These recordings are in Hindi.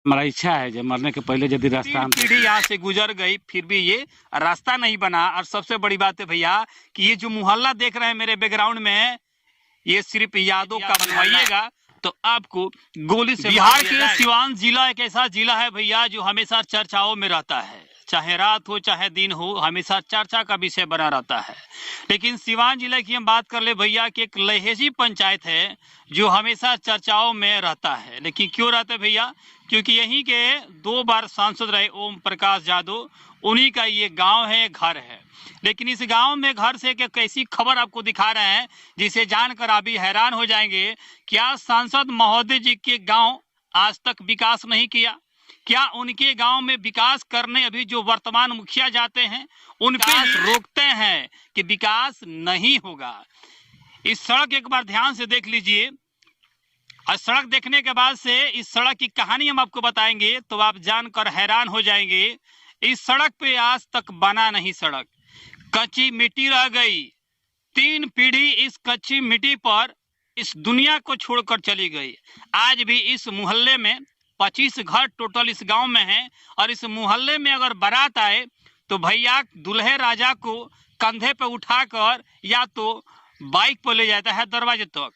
हमारा इच्छा है जब मरने के पहले यदि रास्ता तीन पीढ़ी यहाँ से गुजर गई फिर भी ये रास्ता नहीं बना। और सबसे बड़ी बात है भैया कि ये जो मोहल्ला देख रहे हैं मेरे बैकग्राउंड में, ये सिर्फ यादों का बनवाइएगा तो आपको गोली से। बिहार के सिवान जिला एक ऐसा जिला है भैया जो हमेशा चर्चाओं में रहता है, चाहे रात हो चाहे दिन हो, हमेशा चर्चा का विषय बना रहता है। लेकिन सिवान जिले की हम बात कर ले भैया कि एक लहेजी पंचायत है जो हमेशा चर्चाओं में रहता है। लेकिन क्यों रहता है भैया? क्योंकि यहीं के 2 बार सांसद रहे ओम प्रकाश यादव, उन्हीं का ये गांव है, घर है। लेकिन इस गांव में घर से एक ऐसी खबर आपको दिखा रहे हैं जिसे जानकर आप भी हैरान हो जाएंगे। क्या सांसद महोदय जी के गांव आज तक विकास नहीं किया? क्या उनके गांव में विकास करने अभी जो वर्तमान मुखिया जाते हैं उन पे रोकते हैं कि विकास नहीं होगा? इस सड़क एक बार ध्यान से देख लीजिए और सड़क देखने के बाद से इस सड़क की कहानी हम आपको बताएंगे तो आप जानकर हैरान हो जाएंगे। इस सड़क पे आज तक बना नहीं, सड़क कच्ची मिट्टी रह गई। 3 पीढ़ी इस कच्ची मिट्टी पर इस दुनिया को छोड़कर चली गई। आज भी इस मोहल्ले में 25 घर टोटल इस गांव में हैं और इस मोहल्ले में अगर बारात आए तो भैया दूल्हे राजा को कंधे पे उठाकर या तो बाइक पर ले जाता है दरवाजे तक।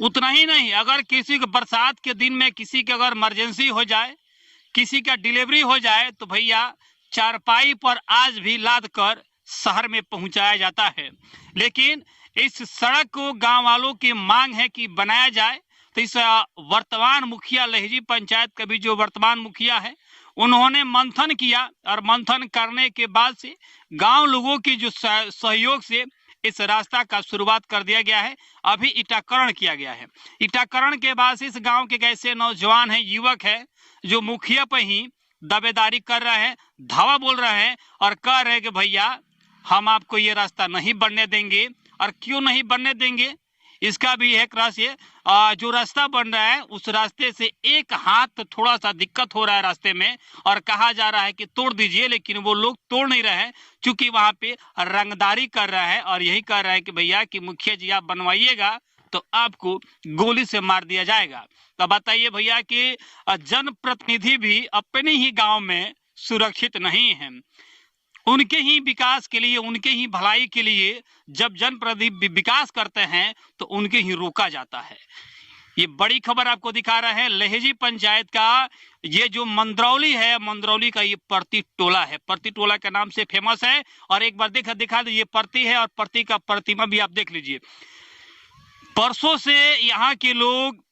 उतना ही नहीं, अगर किसी को बरसात के दिन में किसी की अगर इमरजेंसी हो जाए, किसी का डिलीवरी हो जाए तो भैया चारपाई पर आज भी लाद कर शहर में पहुंचाया जाता है। लेकिन इस सड़क को गांव वालों की मांग है कि बनाया जाए। तो इस वर्तमान मुखिया लहेजी पंचायत का भी जो वर्तमान मुखिया है उन्होंने मंथन किया और मंथन करने के बाद से गांव लोगों की जो सहयोग से इस रास्ता का शुरुआत कर दिया गया है। अभी ईटाकरण किया गया है। ईटाकरण के बाद से इस गांव के ऐसे नौजवान हैं, युवक है जो मुखिया पर ही दावेदारी कर रहे हैं, धावा बोल रहे हैं और कह रहे हैं कि भैया हम आपको ये रास्ता नहीं बनने देंगे। और क्यों नहीं बनने देंगे इसका भी एक रहस्य। जो रास्ता बन रहा है उस रास्ते से एक हाथ थोड़ा सा दिक्कत हो रहा है रास्ते में और कहा जा रहा है कि तोड़ दीजिए, लेकिन वो लोग तोड़ नहीं रहे हैं क्योंकि वहां पे रंगदारी कर रहा है और यही कह रहा है कि भैया कि मुखिया जी आप बनवाइएगा तो आपको गोली से मार दिया जाएगा। तो बताइए भैया कि जनप्रतिनिधि भी अपने ही गांव में सुरक्षित नहीं है। उनके ही विकास के लिए, उनके ही भलाई के लिए जब जनप्रतिनिधि विकास करते हैं तो उनके ही रोका जाता है। ये बड़ी खबर आपको दिखा रहे हैं लहेजी पंचायत का। ये जो मंदरौली है, मंदरौली का ये परती टोला है, परती टोला के नाम से फेमस है। और एक बार दिखा दो, ये परती है और परती का प्रतिमा भी आप देख लीजिए। परसों से यहाँ के लोग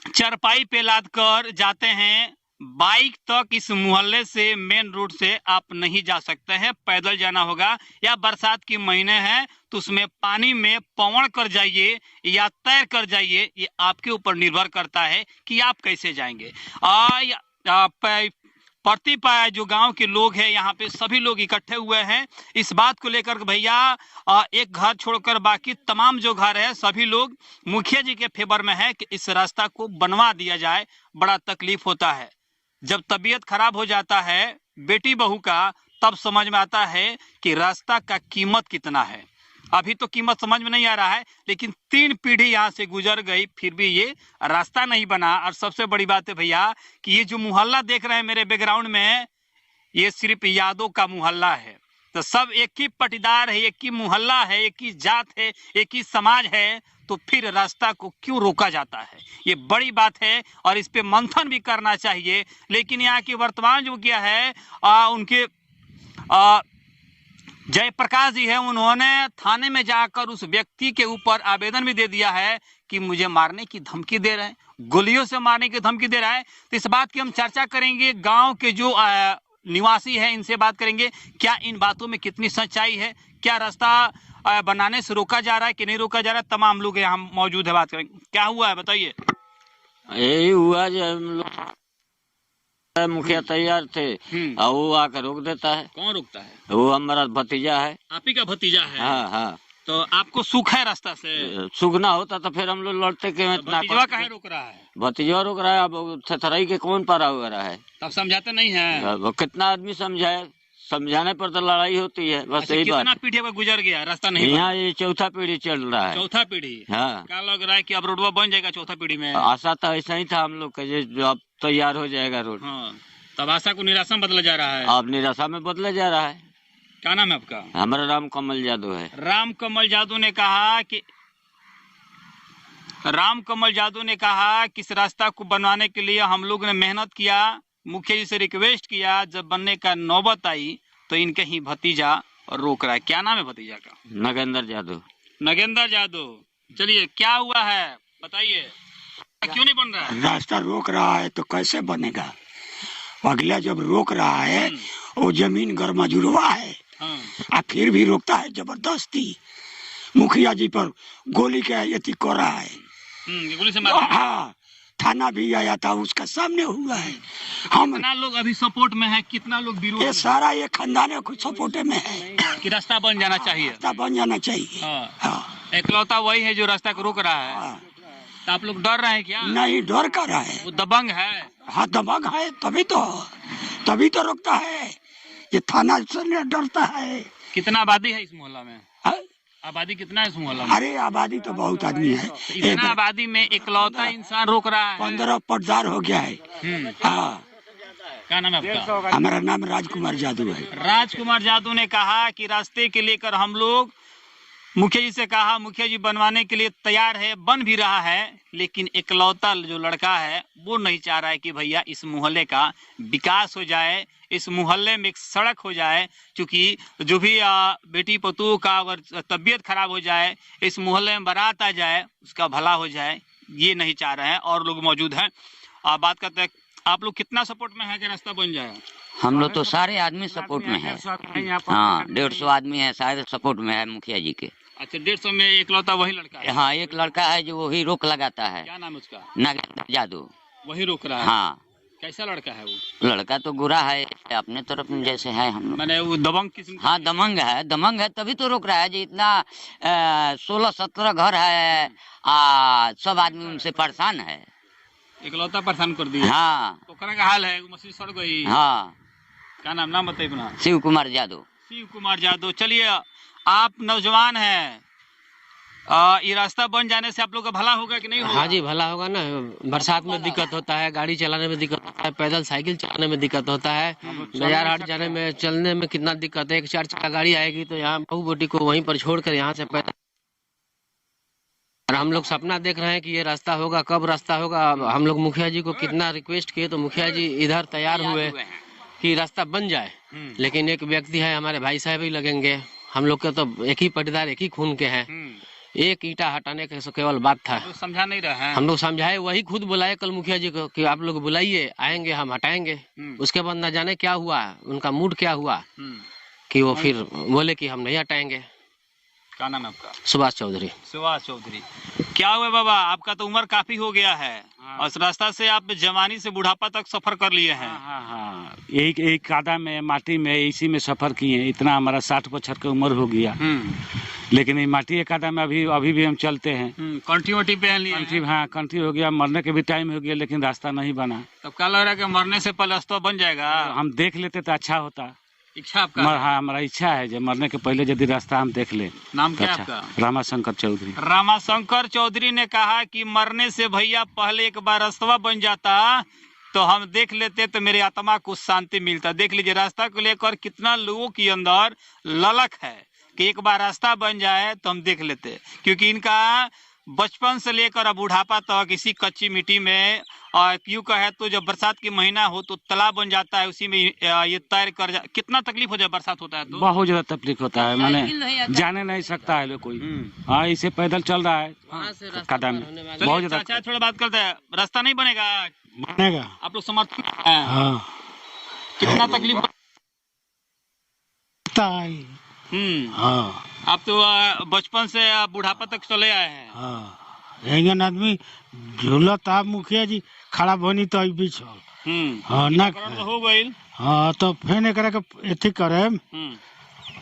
चरपाई पे लाद कर जाते हैं। बाइक तक इस मोहल्ले से, मेन रोड से आप नहीं जा सकते हैं, पैदल जाना होगा। या बरसात की महीने हैं तो उसमें पानी में पवड़ कर जाइए या तैर कर जाइए, ये आपके ऊपर निर्भर करता है कि आप कैसे जाएंगे। प्रति जो गांव के लोग हैं यहाँ पे सभी लोग इकट्ठे हुए हैं इस बात को लेकर भैया एक घर छोड़कर बाकी तमाम जो घर है सभी लोग मुखिया जी के फेवर में है कि इस रास्ता को बनवा दिया जाए। बड़ा तकलीफ होता है जब तबीयत खराब हो जाता है बेटी बहू का, तब समझ में आता है कि रास्ता का कीमत कितना है। अभी तो कीमत समझ में नहीं आ रहा है, लेकिन 3 पीढ़ी यहाँ से गुजर गई फिर भी ये रास्ता नहीं बना। और सबसे बड़ी बात है भैया कि ये जो मोहल्ला देख रहे हैं मेरे बैकग्राउंड में, ये सिर्फ यादों का मोहल्ला है। तो सब एक ही पटीदार है, एक ही मोहल्ला है, एक ही जात है, एक ही समाज है, तो फिर रास्ता को क्यों रोका जाता है? ये बड़ी बात है और इस पे मंथन भी करना चाहिए। लेकिन यहाँ की वर्तमान जो क्या है उनके जयप्रकाश जी है, उन्होंने थाने में जाकर उस व्यक्ति के ऊपर आवेदन भी दे दिया है कि मुझे मारने की धमकी दे रहे हैं, गोलियों से मारने की धमकी दे रहा है। तो इस बात की हम चर्चा करेंगे, गांव के जो निवासी हैं इनसे बात करेंगे क्या इन बातों में कितनी सच्चाई है, क्या रास्ता बनाने से रोका जा रहा है कि नहीं रोका जा रहा है। तमाम लोग यहाँ मौजूद है, बात करेंगे। क्या हुआ है बताइए। यही हुआ जो हम लोग मुखिया तैयार थे और वो आकर रोक देता है। कौन रोकता है? वो हमारा भतीजा है। आप ही का भतीजा है? हाँ हाँ। तो आपको सुख है रास्ता से? सुख ना होता तो फिर हम लोग लड़ते क्यों इतना? भतीजा काहे रोक रहा है? भतीजा रोक रहा है। अब थथराई के कौन पारा वगैरह है, तब समझाते नहीं है। कितना आदमी समझाए, समझाने पर तो लड़ाई होती है। बस यही बात। कितना पीढ़ी पर गुजर गया रास्ता नहीं? यहाँ ये 4था पीढ़ी चल रहा है। 4था पीढ़ी? हाँ। क्या लग रहा है कि अब रोडवा बन जाएगा 4था पीढ़ी में? आशा तो ऐसा ही था हम लोग का, जो अब तैयार हो जाएगा रोड। हाँ, तब आशा को निराशा में बदला जा रहा है। अब निराशा में बदला जा रहा है। क्या नाम है आपका? हमारा राम कमल यादव है। राम कमल यादव ने कहा कि इस रास्ता को बनवाने के लिए हम लोग ने मेहनत किया, मुखिया जी से रिक्वेस्ट किया, जब बनने का नौबत आई तो इनके ही भतीजा रोक रहा है। क्या नाम है भतीजा का? नगेंद्र यादव। नगेंद्र यादव, चलिए क्या हुआ है बताइए, क्यों नहीं बन रहा है? रास्ता रोक रहा है तो कैसे बनेगा? अगला जब रोक रहा है वो जमीन गरमजुरवा है, हाँ। फिर भी रोकता है जबरदस्ती। मुखिया जी पर गोली का यति कर रहा है। ये गोली से मारा? हाँ, थाना भी आया था, उसका सामने हुआ है। हम कितना लोग अभी सपोर्ट में है, कितना लोग विरोध ये में? सारा ये खानदान कुछ सपोर्ट में है कि रास्ता बन जाना चाहिए। रास्ता बन जाना चाहिए। हाँ। हाँ, एकलौता वही है जो रास्ता को रोक रहा है। हाँ। तो आप लोग डर रहे हैं क्या? नहीं, डर कर रहा है। वो दबंग है। हाँ, दबंग है, तभी तो रोकता है। ये थाना से डरता है। कितना आबादी है इस मोहल्ला में? हाँ? आबादी कितना है इस मोहल्ला में? अरे आबादी तो बहुत आदमी है। इतना आबादी में एकलौता इंसान रोक रहा है। 15 पटदार हो गया है। हाँ। क्या नाम है आपका? हमारा नाम राजकुमार यादव है। राजकुमार यादव ने कहा कि रास्ते के लेकर हम लोग मुखिया जी से कहा, मुखिया जी बनवाने के लिए तैयार है, बन भी रहा है, लेकिन एकलौता जो लड़का है वो नहीं चाह रहा है कि भैया इस मोहल्ले का विकास हो जाए, इस मोहल्ले में एक सड़क हो जाए। क्योंकि जो भी बेटी पतोह का अगर तबीयत खराब हो जाए, इस मोहल्ले में बारात आ जाए, उसका भला हो जाए, ये नहीं चाह रहे हैं। और लोग मौजूद हैं, बात करते हैं। आप लोग कितना सपोर्ट में है कि रास्ता बन जाए? हम लोग तो सारे आदमी सपोर्ट में है। हाँ, 150 आदमी है शायद सपोर्ट में है मुखिया जी के। अच्छा, 150 में एकलौता वही लड़का है? हाँ, एक लड़का है जो वही रोक लगाता है। क्या नाम है उसका? नगेंद्र यादव। वही रोक रहा है? हाँ। कैसा लड़का है वो? लड़का तो बुरा है, अपने तरफ में जैसे है हम लोग। मैंने वो दबंग किस्म? हाँ, दमंग है तभी तो रोक रहा है जी। इतना 16-17 घर है, सब आदमी उनसे परेशान है। एकलौता परेशान कर दिया? हाँ। तो का हाल है, मछली सड़ गई। हाँ। क्या नाम बताइए अपना? शिव कुमार यादव। शिव कुमार यादव। चलिए, आप नौजवान हैं, ये रास्ता बन जाने से आप लोग का भला होगा कि नहीं होगा? हाँ जी, भला होगा ना। बरसात में दिक्कत होता है, गाड़ी चलाने में दिक्कत होता है, पैदल साइकिल चलाने में दिक्कत होता है, बाजार हाट जाने में, चलने में कितना दिक्कत है। एक 4 चक्का गाड़ी आएगी तो यहाँ बहू बेटी को वहीं पर छोड़कर यहाँ से पैदल। और हम लोग सपना देख रहे हैं कि ये रास्ता होगा, कब रास्ता होगा। हम लोग मुखिया जी को कितना रिक्वेस्ट किए तो मुखिया जी इधर तैयार हुए कि रास्ता बन जाए। लेकिन एक व्यक्ति है, हमारे भाई साहब ही लगेंगे, हम लोग के तो एक ही पटीदार, एक ही खून के हैं। एक ईंटा हटाने के केवल बात था, तो समझा नहीं रहे हैं। हम लोग समझाए, वही खुद बुलाए कल मुखिया जी को कि आप लोग बुलाइए, आएंगे, हम हटाएंगे। उसके बाद न जाने क्या हुआ, उनका मूड क्या हुआ कि वो फिर बोले कि हम नहीं हटाएंगे। क्या नाम है आपका? सुभाष चौधरी। सुभाष चौधरी। क्या हुआ बाबा, आपका तो उम्र काफी हो गया है और इस रास्ता से आप जवानी से बुढ़ापा तक सफर कर लिए हैं। हाँ, यही कादा में, माटी में, इसी में सफर किए। इतना हमारा 60-65 की उम्र हो गया, लेकिन ये माटी कादा में अभी भी हम चलते हैं। कंठी वंठी पहन लिए? कंठी, हाँ, कंठी हो गया, मरने के भी टाइम हो गया, लेकिन रास्ता नहीं बना। तब क्या लग रहा है कि मरने से पहले रास्ता बन जाएगा? हम देख लेते तो अच्छा होता। इच्छा आपका? हाँ, हमारा इच्छा है जो मरने के पहले यदि रास्ता हम देख ले। नाम क्या अच्छा, आपका? रामाशंकर चौधरी। रामाशंकर चौधरी ने कहा कि मरने से भैया पहले एक बार रास्ता बन जाता तो हम देख लेते तो मेरे आत्मा को शांति मिलता। देख लीजिए रास्ता को लेकर कितना लोगों के अंदर ललक है कि एक बार रास्ता बन जाए तो हम देख लेते। क्योंकि इनका बचपन से लेकर बुढ़ापा तक इसी कच्ची मिट्टी में, और यूँ कहे तो जब बरसात की महीना हो तो तालाब बन जाता है, उसी में ये तैर कर कितना तकलीफ हो जाए बरसात होता है तो? बहुत ज्यादा तकलीफ होता है, मैंने जाने नहीं सकता है कोई। हाँ, इसे पैदल चल रहा है कदम, बहुत ज्यादा। चाचा थोड़ा बात करते हैं, रास्ता नहीं बनेगा? बनेगा। आप लोग समर्थन हैं? हाँ। कितना तकलीफ? हाँ। आप तो बचपन से बुढ़ापा तक चले आए हैं। हाँ, एंगन आदमी झूलत आप मुखिया जी खड़ा बनी तो भी छल। हाँ ना, तो हो गई। हाँ, तो फिर एकरा के एथी करे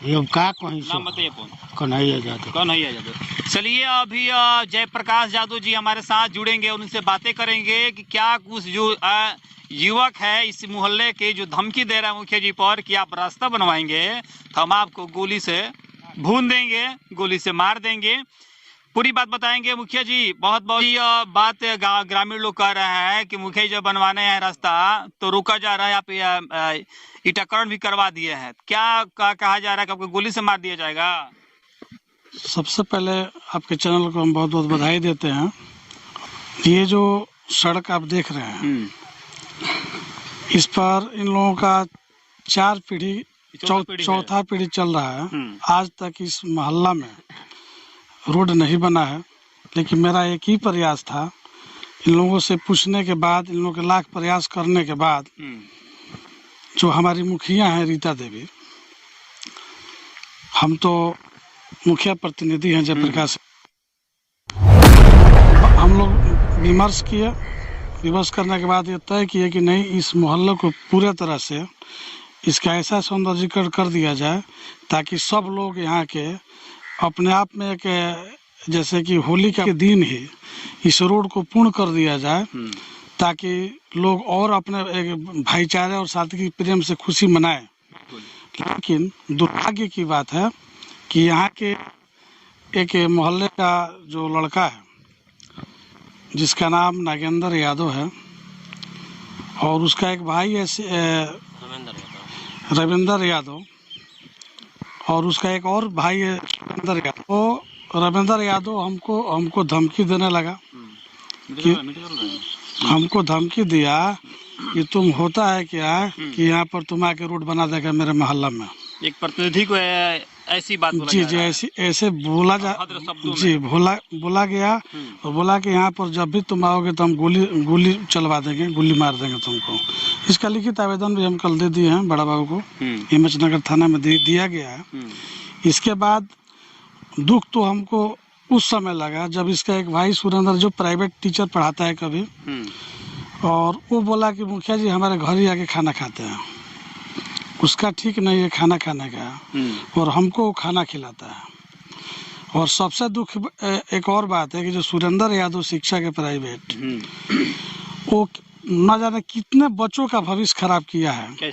ये का कहीं से। नाम बताइए अपन। कन्हैया यादव। कन्हैया यादव। चलिए, अभी जयप्रकाश यादव जी हमारे साथ जुड़ेंगे, उनसे बातें करेंगे कि क्या कुछ जो युवक है इस मोहल्ले के जो धमकी दे रहा है मुखिया जी पर कि आप रास्ता बनवाएंगे तो हम आपको गोली से भून देंगे, गोली से मार देंगे। पूरी बात बताएंगे मुखिया जी। बहुत बहुत ही बात ग्रामीण लोग कह रहे हैं कि मुखिया जी जब बनवाने हैं रास्ता तो रोका जा रहा है, आप ईटाकरण भी करवा दिए हैं, क्या कहा जा रहा है कि आपको गोली से मार दिया जाएगा? सबसे पहले आपके चैनल को हम बहुत बहुत बधाई देते हैं। ये जो सड़क आप देख रहे हैं, इस पर इन लोगों का चौथा पीढ़ी चल रहा है। आज तक इस मोहल्ला में रोड नहीं बना है, लेकिन मेरा एक ही प्रयास था। इन लोगों से पूछने के बाद, इन लोगों के लाख प्रयास करने के बाद, जो हमारी मुखिया हैं रीता देवी, हम तो मुखिया प्रतिनिधि हैं जयप्रकाश, हम लोग विमर्श करने के बाद ये तय किए कि नहीं, इस मोहल्ले को पूरे तरह से इसका ऐसा सौंदर्यीकरण कर दिया जाए ताकि सब लोग यहाँ के अपने आप में एक, जैसे कि होली के दिन ही इस रोड को पूर्ण कर दिया जाए ताकि लोग और अपने एक भाईचारे और सादगी प्रेम से खुशी मनाएं। लेकिन दुर्भाग्य की बात है कि यहाँ के एक मोहल्ले का जो लड़का है जिसका नाम नागेंद्र यादव है और उसका एक भाई है रविंदर यादव और उसका एक और भाई है रविंदर यादव। तो रविंदर यादव हमको धमकी देने लगा कि हमको धमकी दिया कि तुम होता है क्या कि यहाँ पर तुम आके रोड बना देगा मेरे मोहल्ला में। एक प्रतिनिधि को ऐसी बात बोला जी ऐसे बोला बोला गया और बोला कि यहाँ पर जब भी तुम आओगे तो हम गोली चलवा देंगे, गोली मार देंगे तुमको। इसका लिखित आवेदन भी हम कल दे दिए हैं बड़ा बाबू को, हिम्मत नगर थाना में दिया गया है। इसके बाद दुख तो हमको उस समय लगा जब इसका एक भाई सुरेंद्र जो प्राइवेट टीचर पढ़ाता है कभी, और वो बोला कि मुखिया जी हमारे घर ही आके खाना खाते हैं। उसका ठीक नहीं है खाना खाने का, और हमको वो खाना खिलाता है। और सबसे दुख एक और बात है कि जो सुरेंद्र यादव शिक्षा के प्राइवेट, वो न जाने कितने बच्चों का भविष्य खराब किया है।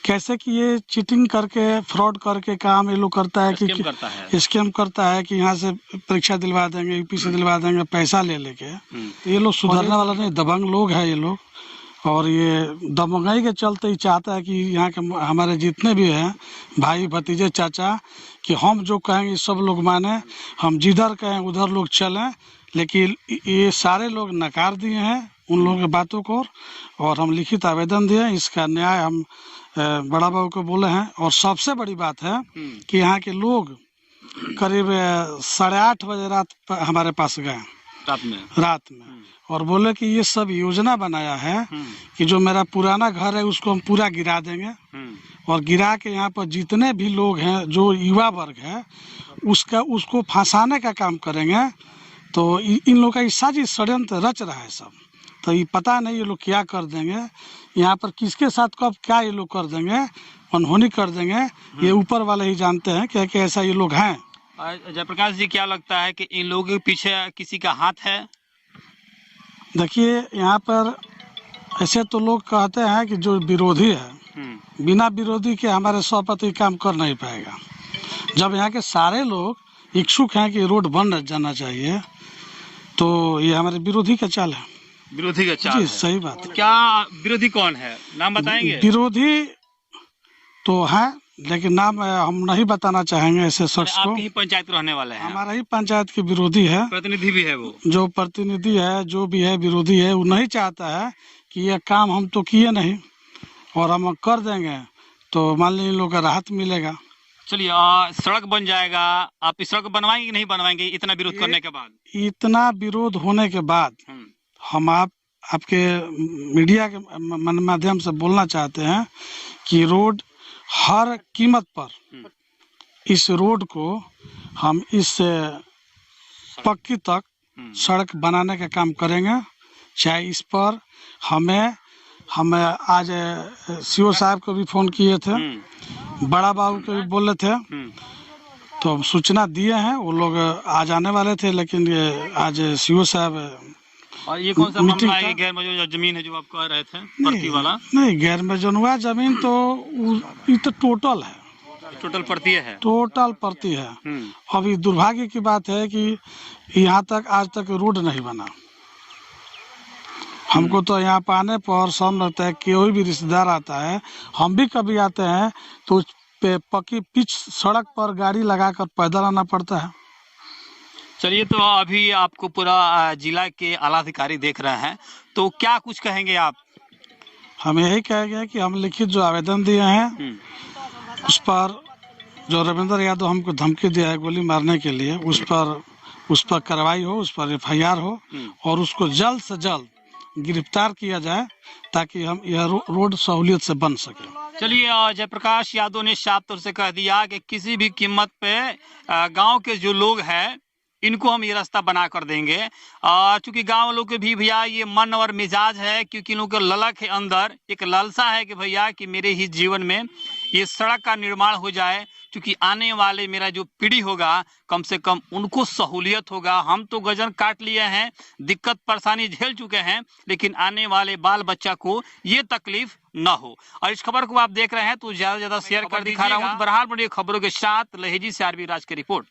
कैसे कि ये चीटिंग करके, फ्रॉड करके काम ये लोग करता है कि स्कैम करता है कि यहाँ से परीक्षा दिलवा देंगे, यूपी से दिलवा देंगे पैसा ले लेके। ये लोग सुधरने वाला नहीं, दबंग लोग हैं ये लोग। और ये दबंगाई के चलते ही चाहता है कि यहाँ के हमारे जितने भी हैं भाई भतीजे चाचा, कि हम जो कहेंगे सब लोग माने, हम जिधर कहें उधर लोग चलें। लेकिन ये सारे लोग नकार दिए हैं उन लोगों की बातों को, और हम लिखित आवेदन दिए, इसका न्याय हम बड़ा बाबू को बोले हैं। और सबसे बड़ी बात है कि यहाँ के लोग करीब 8:30 बजे रात हमारे पास गए रात में और बोले कि ये सब योजना बनाया है कि जो मेरा पुराना घर है उसको हम पूरा गिरा देंगे, और गिरा के यहाँ पर जितने भी लोग हैं जो युवा वर्ग है उसको फंसाने का काम करेंगे। तो इन लोगों का ये साजिश षड्यंत्र रच रहा है सब। तो ये पता नहीं ये लोग क्या कर देंगे यहाँ पर, किसके साथ कब क्या ये लोग कर देंगे, अनहोनी कर देंगे, ये ऊपर वाले ही जानते हैं क्या कि ऐसा ये लोग हैं। जयप्रकाश जी, क्या लगता है कि इन लोगों के पीछे किसी का हाथ है? देखिए, यहाँ पर ऐसे तो लोग कहते हैं कि जो विरोधी है, बिना विरोधी के हमारे सभापति काम कर नहीं पाएगा। जब यहाँ के सारे लोग इच्छुक हैं कि रोड बन जाना चाहिए, तो ये हमारे विरोधी का चाल है। विरोधी का चाल जी, सही बात। क्या विरोधी कौन है, नाम बताएंगे? विरोधी तो है, लेकिन नाम हम नहीं बताना चाहेंगे ऐसे शख्स को। आपकी ही पंचायत रहने वाले हैं? हमारा ही पंचायत के विरोधी है, प्रतिनिधि भी है। वो जो प्रतिनिधि है, जो भी है विरोधी है, वो नहीं चाहता है कि ये काम हम तो किए नहीं और हम कर देंगे तो मान लीजिए इन लोग का राहत मिलेगा। चलिए, सड़क बन जाएगा, आप इस सड़क बनवाएंगे कि नहीं बनवाएंगे इतना विरोध करने के बाद? इतना विरोध होने के बाद हम आपके मीडिया के माध्यम से बोलना चाहते हैं कि रोड हर कीमत पर, इस रोड को हम इस पक्की तक सड़क बनाने का काम करेंगे। चाहे इस पर हमें आज सीओ साहब को भी फोन किए थे, बड़ा बाबू को भी बोले थे, तो हम सूचना दिए हैं। वो लोग आज आने वाले थे, लेकिन ये आज सीओ साहब। और ये कौन सा मामला है? गैर मौजूदा जमीन है जो आप कह रहे थे, पर्ची वाला? नहीं, गैर मौजूदा जमीन तो ये तो टोटल है, टोटल पड़ती है। टोटल पड़ती है। अभी दुर्भाग्य की बात है कि यहाँ तक आज तक रोड नहीं बना। हमको तो यहाँ पर आने पर शर्म लगता है, कोई भी रिश्तेदार आता है, हम भी कभी आते हैं तो उस पे पक्की पिच सड़क पर गाड़ी लगाकर पैदल आना पड़ता है। चलिए, तो अभी आपको पूरा जिला के आला अधिकारी देख रहे हैं, तो क्या कुछ कहेंगे आप? हम यही कहेंगे कि हम लिखित जो आवेदन दिए हैं उस पर जो रविंद्र यादव हमको धमकी दिया है गोली मारने के लिए, उस पर कार्रवाई हो, उस पर FIR हो और उसको जल्द से जल्द गिरफ्तार किया जाए ताकि हम यह रोड सहूलियत से बन सके। चलिए, जयप्रकाश यादव ने साफ तौर से कह दिया कि किसी भी कीमत पे गांव के जो लोग हैं इनको हम ये रास्ता बना कर देंगे। चूंकि गांव लोग के भी भैया ये मन और मिजाज है, क्योंकि इन लोगों के ललक है, अंदर एक लालसा है कि भैया कि मेरे ही जीवन में ये सड़क का निर्माण हो जाए, क्योंकि आने वाले मेरा जो पीढ़ी होगा कम से कम उनको सहूलियत होगा। हम तो गजन काट लिए हैं, दिक्कत परेशानी झेल चुके हैं, लेकिन आने वाले बाल बच्चा को ये तकलीफ न हो। और इस खबर को आप देख रहे हैं तो ज्यादा से ज्यादा शेयर कर दिखा रहा हूँ। बहरहाल बड़ी खबरों के साथ लहेजी से आरबी राज की रिपोर्ट।